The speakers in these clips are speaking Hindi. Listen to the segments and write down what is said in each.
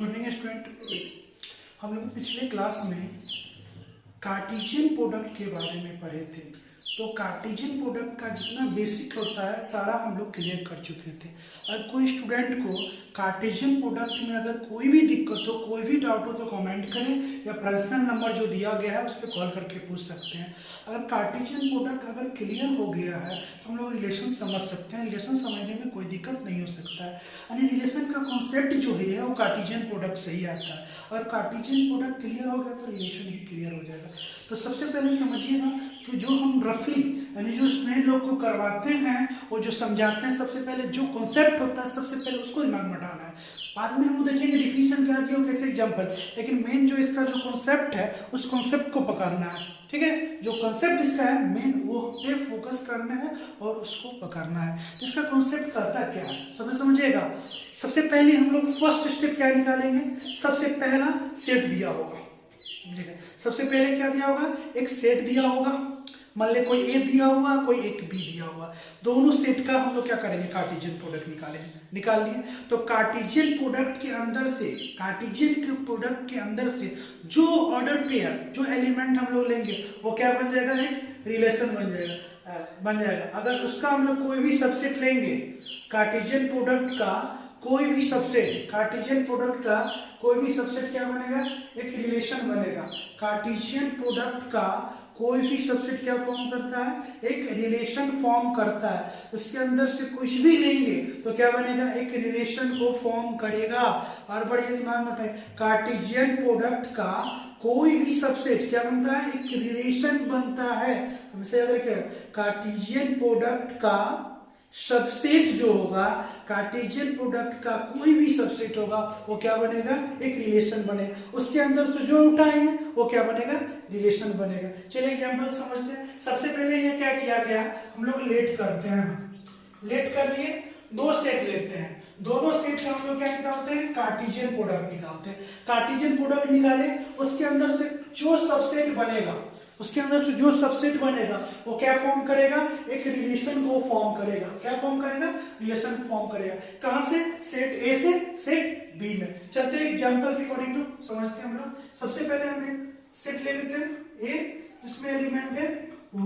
मॉर्निंग स्टूडेंट, हम लोग पिछले क्लास में कार्टेशियन प्रोडक्ट के बारे में पढ़े थे। तो कार्टेशियन प्रोडक्ट का जितना बेसिक होता है सारा हम लोग क्लियर कर चुके थे। अगर कोई स्टूडेंट को कार्टेशियन प्रोडक्ट में अगर कोई भी दिक्कत हो, कोई भी डाउट हो तो कमेंट करें या पर्सनल नंबर जो दिया गया है उस पर कॉल करके पूछ सकते हैं। अगर कार्टेशियन प्रोडक्ट अगर क्लियर हो गया है तो हम लोग रिलेशन समझ सकते हैं। रिलेशन समझने में कोई दिक्कत नहीं हो सकता है। यानी रिलेशन का कॉन्सेप्ट जो है वो कार्टेशियन प्रोडक्ट से ही आता है। अगर कार्टेशियन प्रोडक्ट क्लियर हो गया तो रिलेशन ही क्लियर हो जाएगा। तो सबसे पहले समझिएगा कि जो हम रफली यानी जो स्टूडेंट लोग को करवाते हैं वो जो समझाते हैं, सबसे पहले जो कॉन्सेप्ट होता है सबसे पहले उसको दिमाग में डालना है। बाद में हम देखेंगे डिफिनीशन क्या दिया, कैसे एग्जांपल, लेकिन मेन जो इसका जो कॉन्सेप्ट है उस कॉन्सेप्ट को पकड़ना है। ठीक है, जो कॉन्सेप्ट इसका है मेन वो पे फोकस करना है और उसको पकड़ना है। इसका कॉन्सेप्ट करता क्या है सबसे समझिएगा। सबसे पहले हम लोग फर्स्ट स्टेप क्या निकालेंगे, सबसे पहला सेट दिया होगा। सबसे पहले क्या दिया होगा, एक सेट दिया होगा। मान ले कोई ए दिया हुआ, कोई एक बी दिया हुआ, दोनों सेट का हम लोग क्या करेंगे, कार्टेशियन प्रोडक्ट निकालेंगे। निकाल लिए तो कार्टेशियन प्रोडक्ट के अंदर से, कार्टेशियन प्रोडक्ट के अंदर से जो ऑर्डर पेयर, जो एलिमेंट हम लोग लेंगे वो क्या बन जाएगा, एक रिलेशन बन जाएगा। अगर उसका हम लोग कोई भी सबसेट लेंगे, कार्टेशियन प्रोडक्ट का कोई भी सबसेट, कार्टेशियन प्रोडक्ट का कोई भी सबसेट क्या बनेगा, एक रिलेशन बनेगा। कार्टेशियन प्रोडक्ट का कोई भी सबसेट क्या फॉर्म करता है, एक रिलेशन फॉर्म करता है। उसके अंदर से कुछ भी लेंगे तो क्या बनेगा, एक रिलेशन को फॉर्म करेगा। और बढ़िया दिमाग में रखें, कार्टेशियन प्रोडक्ट का कोई भी सबसेट क्या बनता है, एक रिलेशन बनता है। हमसे याद रखिए, कार्टेशियन प्रोडक्ट का सबसेट जो होगा, कार्टेशियन प्रोडक्ट का कोई भी सबसेट होगा वो क्या बनेगा, एक रिलेशन बनेगा। उसके अंदर से जो उठाएंगे वो क्या बनेगा, रिलेशन बनेगा। चलिए एग्जांपल समझते हैं। सबसे पहले ये क्या किया गया, हम लोग लेट करते हैं। लेट कर लिए, दो सेट लेते हैं, दोनों सेट का हम लोग क्या निकालते हैं, कार्टेशियन प्रोडक्ट निकालते हैं। कार्टेशियन प्रोडक्ट निकाले, उसके अंदर से जो सबसेट बनेगा, उसके अंदर से जो सबसेट बनेगा वो क्या फॉर्म करेगा, एक रिलेशन को फॉर्म करेगा। क्या फॉर्म करेगा, रिलेशन फॉर्म करेगा। कहां से, सेट ए से सेट बी में। चलते हैं एग्जांपल के अकॉर्डिंग टू समझते हैं हम लोग। सबसे पहले हम एक सेट ले लेते हैं ए, जिसमें एलिमेंट है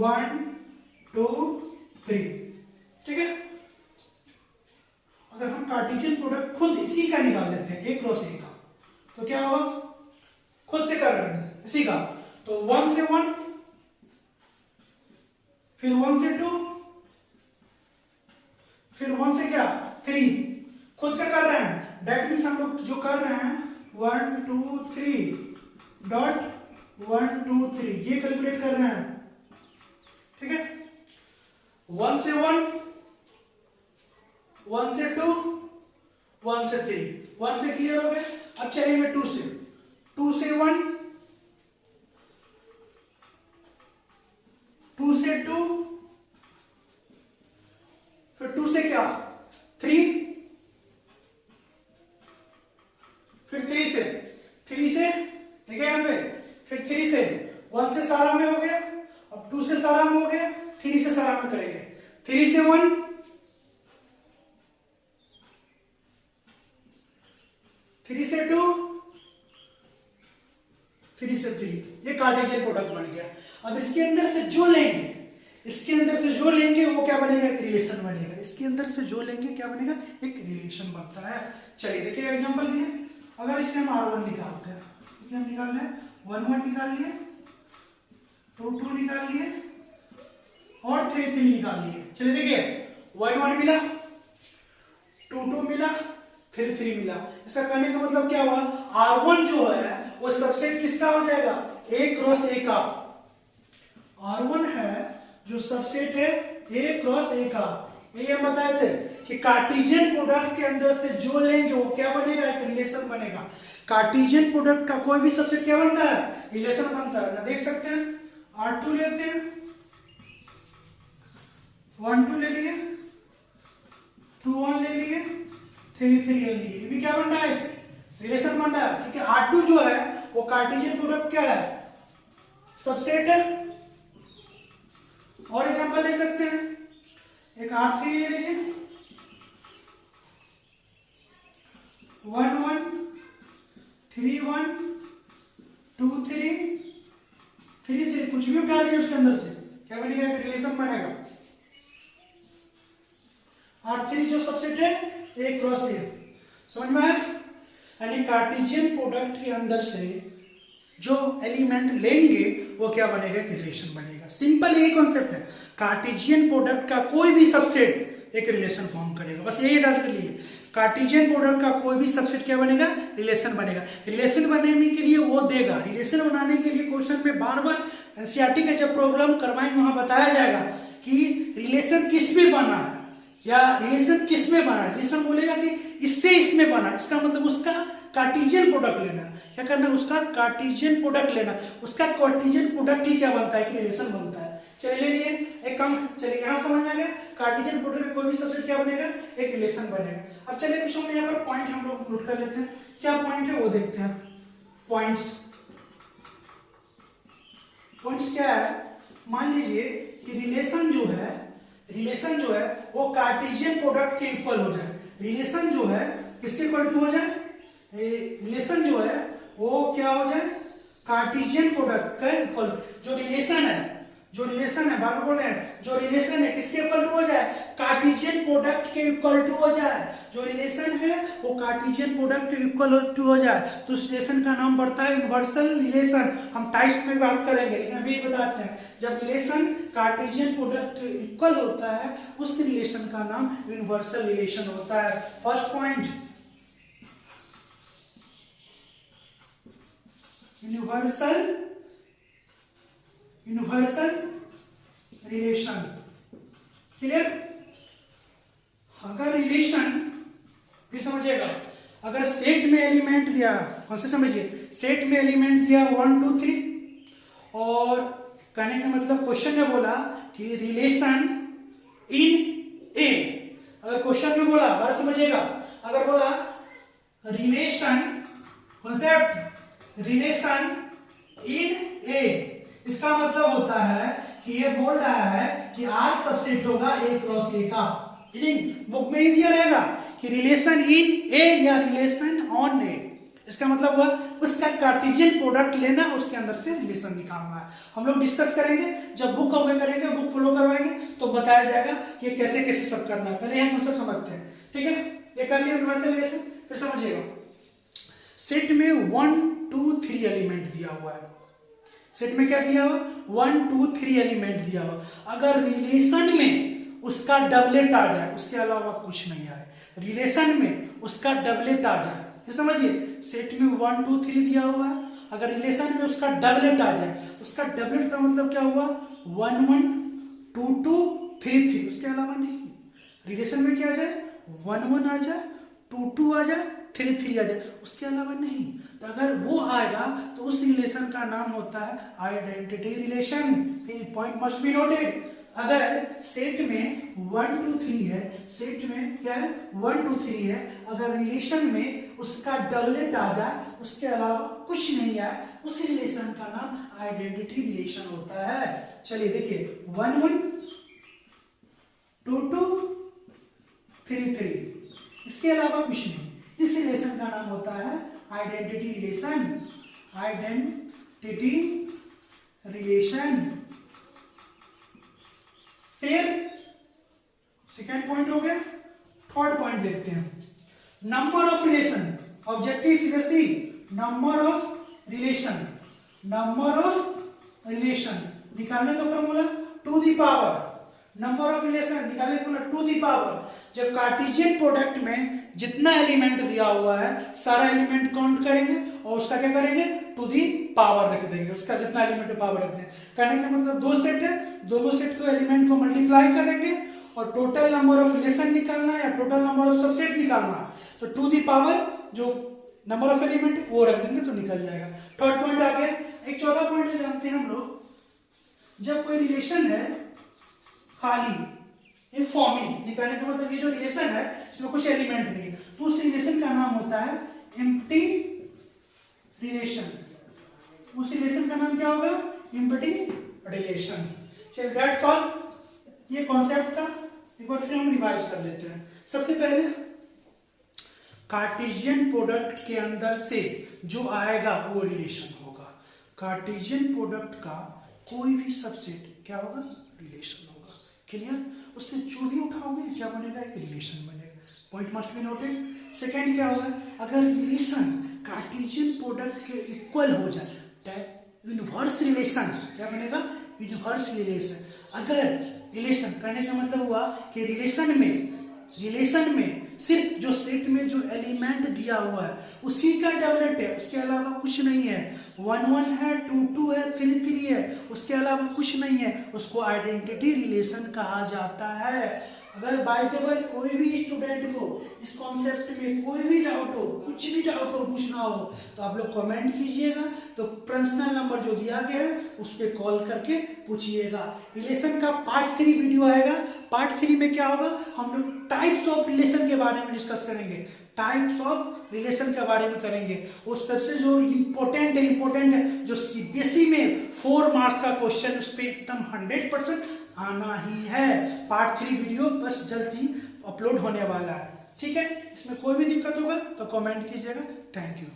1 2 3। ठीक है, अगर हम कार्टेशियन प्रोडक्ट खुद इसी का निकाल लेते हैं, ए क्रॉस ए का, तो क्या होगा, खुद से कर रहे हैं इसी का, तो 1 से 1, फिर 1 से 2, फिर 1 से क्या 3, खुद का कर रहे हैं। दैट मीन्स हम लोग जो कर रहे हैं 1 2 3 डॉट 1 2 3 ये कैलकुलेट कर रहे हैं। ठीक है, 1 से 1, 1 से 2, 1 से 3, 1 से क्लियर हो गए। अब चलेंगे 2 से, 2 से 1, 2 से 2, फिर 2 से क्या 3, फिर 3 से, 3 से देखिए यहां पे, फिर 3 से 1 से सारा में हो गया, अब 2 से सारा में हो गया, 3 से सारा में करेंगे। 3 से 1, 3 से 2, 3 से 3, ये कार्टेशियन प्रोडक्ट बन गया। अब इसके अंदर से जो लेंगे, इसके अंदर से जो लेंगे वो क्या बनेगा, एक रिलेशन बनेगा। इसके अंदर से जो लेंगे क्या बनेगा, एक रिलेशन बनता है। चलिए देखिए एग्जांपल के लिए, अगर इसे हम R1 निकालते हैं, क्या निकाल रहे हैं, 1 1 निकाल लिए, 2 2 निकाल लिए और 3 3 निकाल लिए। चलिए देखिए 1 1 मिला, 2 2 मिला, 3 3 मिला। इसका कहने का मतलब क्या हुआ, R1 जो है वो सबसेट किसका हो जाएगा, ए क्रॉस ए का। R1 है जो सबसेट है ए क्रॉस ए का। ये हम बताए थे कि कार्टेशियन प्रोडक्ट के अंदर से जो लेंगे वो क्या बनेगा, एक रिलेशन बनेगा। कार्टेशियन प्रोडक्ट का कोई भी सबसेट क्या बनता है, रिलेशन बनता है। देख सकते हैं R2 लेते हैं, 1 2 ले लिए, 2 1 ले लिए, 3 3 ले लिए। ये भी क्या बन रहा है, रिलेशन बन रहा है, क्योंकि R2 जो है वो कार्टेशियन प्रोडक्ट क्या है, सबसेट है। और एग्जांपल ले सकते हैं, एक R3 ले लीजिए, 1 1 3 1 2 3 3 3 कुछ भी उठा लीजिए उसके अंदर से क्या बनेगा, रिलेशन बनेगा। R3 जो सबसेट है A क्रॉस A, समझ में आया। यानी कार्टेशियन प्रोडक्ट के अंदर से जो एलिमेंट लेंगे वो क्या बनेगा, रिलेशन बनेगा। सिंपल यही कॉन्सेप्ट है, कार्टेशियन प्रोडक्ट का कोई भी सबसेट एक रिलेशन फॉर्म करेगा, बस यही डाल के लिए कार्टेशियन प्रोडक्ट का कोई भी सबसेट क्या बनेगा, रिलेशन बनेगा। रिलेशन बनाने के लिए वो देगा, रिलेशन बनाने के लिए क्वेश्चन में बार बार एनसीईआरटी का जब प्रॉब्लम करवाएंगे वहां बताया जाएगा कि रिलेशन किस में बना है या रिलेशन किस में बना है। रिलेशन बोलेगा कि इससे इसमें बना, इसका मतलब उसका कार्टेशियन प्रोडक्ट लेना, क्या करना, उसका कार्टेशियन प्रोडक्ट लेना, उसका कार्टेशियन प्रोडक्ट ही क्या बनता है, कि रिलेशन बनता है। चलिए ले लिए एक काम, चलिए यहां समझ में आ गया, कार्टेशियन प्रोडक्ट का कोई भी सबसेट क्या बनेगा, एक रिलेशन बनेगा। अब चलिए कुछ हम यहाँ पर पॉइंट हम लोग नोट कर लेते हैं, क्या पॉइंट है वो देखते हैं। पॉइंट्स क्या है, मान लीजिए कि रिलेशन जो है वो कार्टेशियन प्रोडक्ट के इक्वल हो जाए। रिलेशन जो है किसके इक्वल टू हो जाए, रिलेशन जो है वो क्या हो जाए, कार्टेशियन प्रोडक्ट के इक्वल। जो रिलेशन है बार बार बोल रहे हैं, जो रिलेशन है किसके इक्वल टू हो जाए, कार्टेशियन प्रोडक्ट के इक्वल टू हो जाए। जो रिलेशन है वो कार्टेशियन प्रोडक्ट के इक्वल टू हो जाए तो उस रिलेशन का नाम पड़ता है यूनिवर्सल रिलेशन। हम टाइप्स में बात करेंगे लेकिन अभी बताते हैं, जब रिलेशन कार्टेशियन प्रोडक्ट के इक्वल होता है उस रिलेशन का नाम यूनिवर्सल रिलेशन होता है। First point, universal relation, clear. अगर रिलेशन भी समझिएगा, अगर सेट में एलिमेंट दिया, कौन से समझिए, सेट में एलिमेंट दिया 1 2 3 और कहने का मतलब क्वेश्चन में बोला कि रिलेशन इन ए, अगर क्वेश्चन में बोला बात समझिएगा, अगर बोला रिलेशन कॉन्सेप्ट रिलेशन इन ए, इसका मतलब होता है कि ये बोल रहा है कि आर सबसेट होगा ए क्रॉस ए का। बुक में ही दिया रहेगा कि रिलेशन इन ए या रिलेशन ऑन ए, इसका मतलब हुआ उसका कार्टेशियन प्रोडक्ट लेना, उसके अंदर से रिलेशन निकालना है। हम लोग डिस्कस करेंगे जब बुक कवर करेंगे, बुक फॉलो करवाएंगे तो बताया जाएगा कि कैसे कैसे सब करना है। पहले हम सब समझते हैं, ठीक है। ये कर लिया यूनिवर्सल रिलेशन, फिर समझिएगा सेट में 1 2 3 एलिमेंट दिया हुआ है। सेट में क्या दिया हुआ, 1 2 3 एलिमेंट दिया हुआ। अगर रिलेशन में उसका डबलेट आ जाए, उसके अलावा कुछ नहीं आए, रिलेशन में उसका डबलेट आ जाए, समझिए सेट में 1 2 3 दिया हुआ है, अगर रिलेशन में उसका डबलेट आ जाए, उसका डबलेट का मतलब क्या हुआ, 1 1 2 2 3 3, उसके अलावा नहीं। रिलेशन में क्या आ जाए, 1 1 आ जाए, 2 2 आ जाए, 3 3 आ जाए, उसके अलावा नहीं। तो अगर वो आएगा तो उस रिलेशन का नाम होता है identity relation. Point must be noted. अगर सेट में 1 2 3 है, सेट में क्या है 1 2 3 है, अगर रिलेशन में उसका डबलेट आ जाए, उसके अलावा कुछ नहीं आए, उस रिलेशन का नाम आइडेंटिटी रिलेशन होता है। चलिए देखिए 1 1 2 2 3 3, इसके अलावा कुछ नहीं, इस रिलेशन का नाम होता है identity relation. Identity relation, clear. Second point हो गया। थर्ड पॉइंट देखते हैं, number of relation. Objective seriously, number of relation, number of relation निकालने का formula to the power, number of relation निकालने का टू द पावर। जब कार्टेशियन प्रोडक्ट में जितना एलिमेंट दिया हुआ है सारा एलिमेंट काउंट करेंगे और उसका क्या करेंगे, टू दी पावर रख देंगे, उसका जितना एलिमेंट पावर रख देंगे। कहने का मतलब दो सेट है, दोनों सेट को एलिमेंट को मल्टीप्लाई करेंगे और टोटल नंबर ऑफ रिलेशन निकालना है या टोटल नंबर ऑफ सबसेट निकालना है, तो टू दी पावर जो नंबर ऑफ एलिमेंट वो रख देंगे तो निकल जाएगा। थर्ड पॉइंट आ गया। एक चौथा पॉइंट जानते हैं हम लोग, जब कोई रिलेशन है खाली इनफॉर्मिंग, निकालने का मतलब ये जो रिलेशन है इसमें कुछ एलिमेंट नहीं, तो उस रिलेशन का नाम होता है एम्प्टी रिलेशन। उस रिलेशन का नाम क्या होगा, एम्प्टी रिलेशन। चलिए दैट्स ऑल, ये कॉन्सेप्ट था, एक बार फिर हम रिवाइज कर लेते हैं। सबसे पहले कार्टेशियन प्रोडक्ट के अंदर से जो आएगा वो रिलेशन होगा। कार्टेशियन प्रोडक्ट का कोई भी सबसेट क्या होगा, रिलेशन होगा। क्लियर? उससे जो भी उठाओगे क्या बनेगा, एक रिलेशन बनेगा। Point must be noted. Second क्या होगा, अगर रिलेशन कार्टेशियन प्रोडक्ट के इक्वल हो जाए, यूनिवर्स रिलेशन क्या बनेगा, यूनिवर्स रिलेशन। अगर रिलेशन कहने का मतलब हुआ कि रिलेशन में सिर्फ जो सेट में जो एलिमेंट दिया हुआ है उसी का डबलेट है, उसके अलावा कुछ नहीं है। 1 1 है, 2 2 है, 3 3 है, उसके अलावा कुछ नहीं है, उसको आइडेंटिटी रिलेशन कहा जाता है। अगर बाय द वे कोई भी स्टूडेंट को इस कॉन्सेप्ट में कोई भी डाउट हो, कुछ भी डाउट हो, पूछना हो, तो आप लोग कमेंट कीजिएगा। तो पर्सनल नंबर जो दिया गया है उस पर कॉल करके पूछिएगा। रिलेशन का पार्ट 3 वीडियो आएगा। पार्ट 3 में क्या होगा, हम लोग टाइप्स ऑफ रिलेशन के बारे में डिस्कस करेंगे। टाइप्स ऑफ रिलेशन के बारे में करेंगे। उस सबसे जो इम्पोर्टेंट है, जो सीबीएसई में 4 मार्क्स का क्वेश्चन, उस पर एकदम 100% आना ही है। पार्ट 3 वीडियो बस जल्दी अपलोड होने वाला है। ठीक है, इसमें कोई भी दिक्कत होगा तो कमेंट कीजिएगा। Thank you.